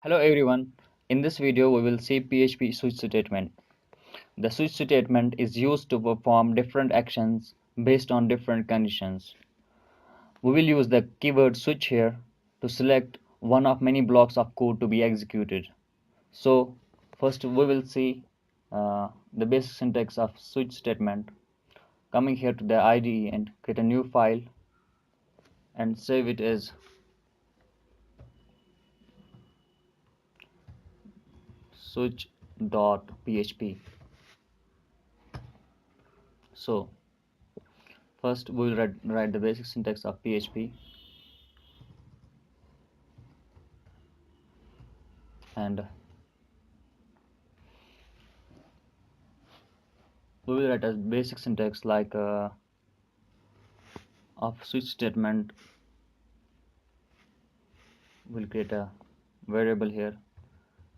Hello everyone. In this video we will see PHP switch statement. The switch statement is used to perform different actions based on different conditions. We will use the keyword switch here to select one of many blocks of code to be executed. So first we will see the basic syntax of switch statement. Coming here to the IDE and create a new file and save it as switch.php. So first we will write the basic syntax of PHP and we will write a basic syntax like of switch statement. We'll create a variable here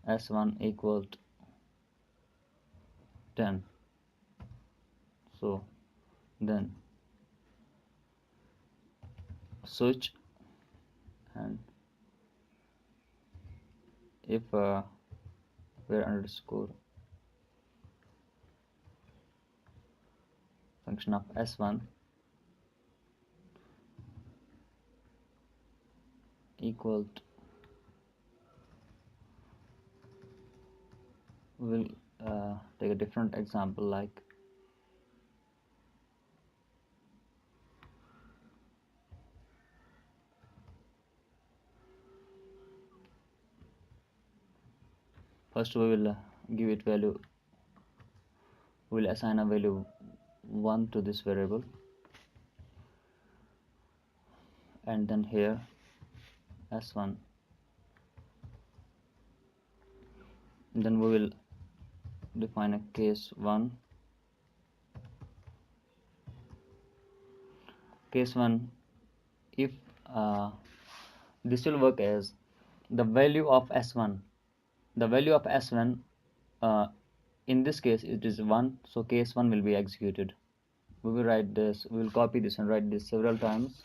s1 equals 10. So then switch, and if where underscore function of s1 equals, we'll take a different example like first we will give it value. We'll assign a value 1 to this variable, and then here s1, then we will define a case 1. Case 1, if this will work as the value of s1, the value of s1 uh, in this case it is 1, so case 1 will be executed. We will write this, we will copy this and write this several times.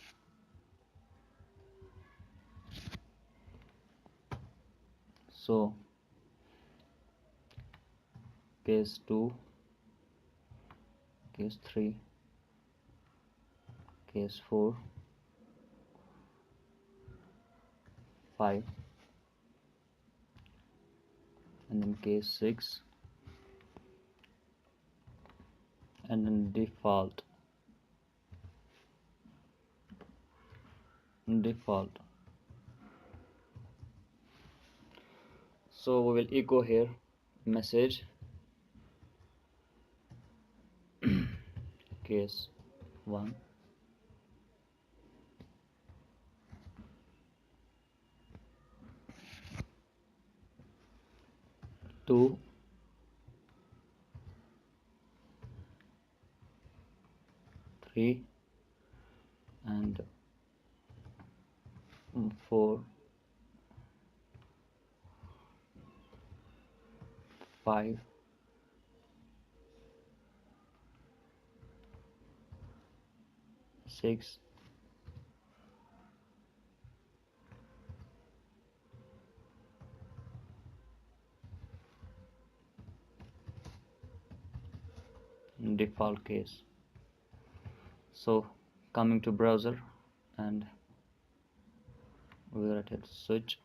So case 2, case 3, case 4, 5, and then case 6, and then default. So we will echo here message case 1, 2, 3, and 4, 5, 6, default case. So coming to browser, and we will write switch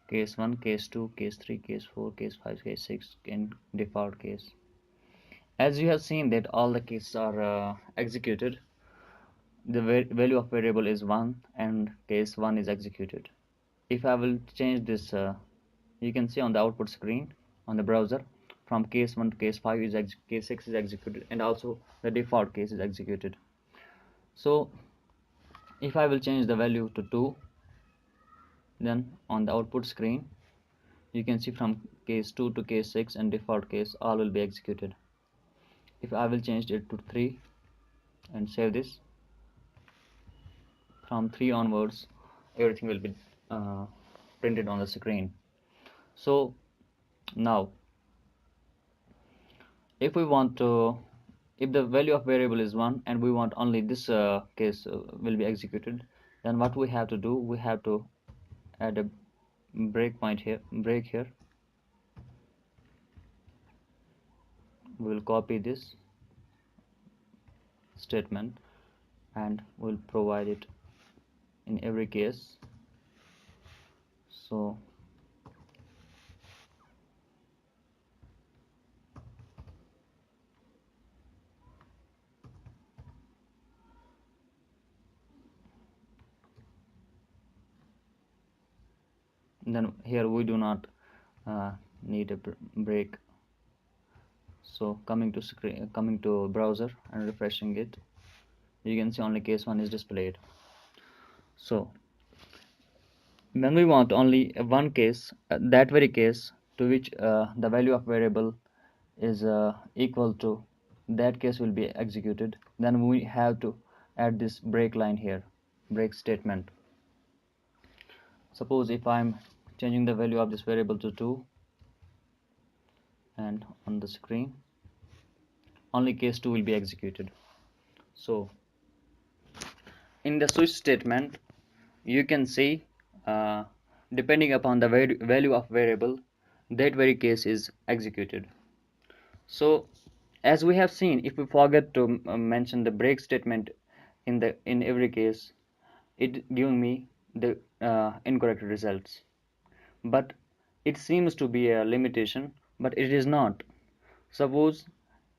case 1, case 2, case 3, case 4, case 5, case 6 in default case. As you have seen that all the cases are executed, the value of variable is 1 and case 1 is executed. If I will change this, you can see on the output screen on the browser from case 1 to case 5 is case 6 is executed, and also the default case is executed. So if I will change the value to 2, then on the output screen you can see from case 2 to case 6 and default case all will be executed. If I will change it to 3 and save this, from 3 onwards everything will be printed on the screen. So now if we want to if the value of variable is 1 and we want only this case will be executed, then what we have to do, we have to add a break here. We will copy this statement and we'll provide it in every case. So then here we do not need a break. So coming to browser and refreshing it, you can see only case 1 is displayed. So when we want only one case, that very case to which the value of variable is equal to that case will be executed, then we have to add this break line here, break statement. Suppose if I'm changing the value of this variable to 2, and on the screen only case 2 will be executed. So in the switch statement, you can see depending upon the value of variable, that very case is executed. So as we have seen, if we forget to mention the break statement in every case, it giving me the incorrect results. But it seems to be a limitation, but it is not. Suppose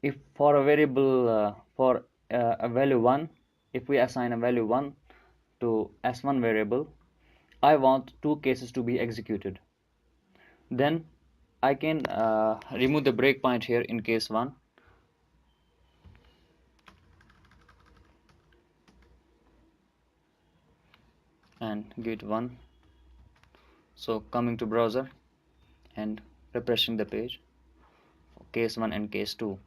if for a variable for a value 1, if we assign a value 1 to s1 variable, I want two cases to be executed. Then I can remove the breakpoint here in case 1 and give it 1. So coming to browser and refreshing the page, case 1 and case 2.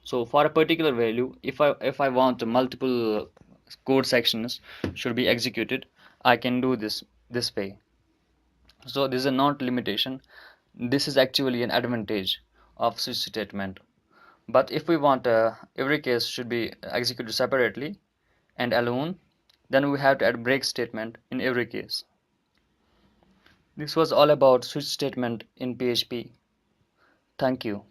So for a particular value, if I want multiple code sections should be executed, I can do this way. So this is a not limitation. This is actually an advantage of switch statement. But if we want every case should be executed separately and alone, then we have to add break statement in every case. This was all about switch statement in PHP. Thank you.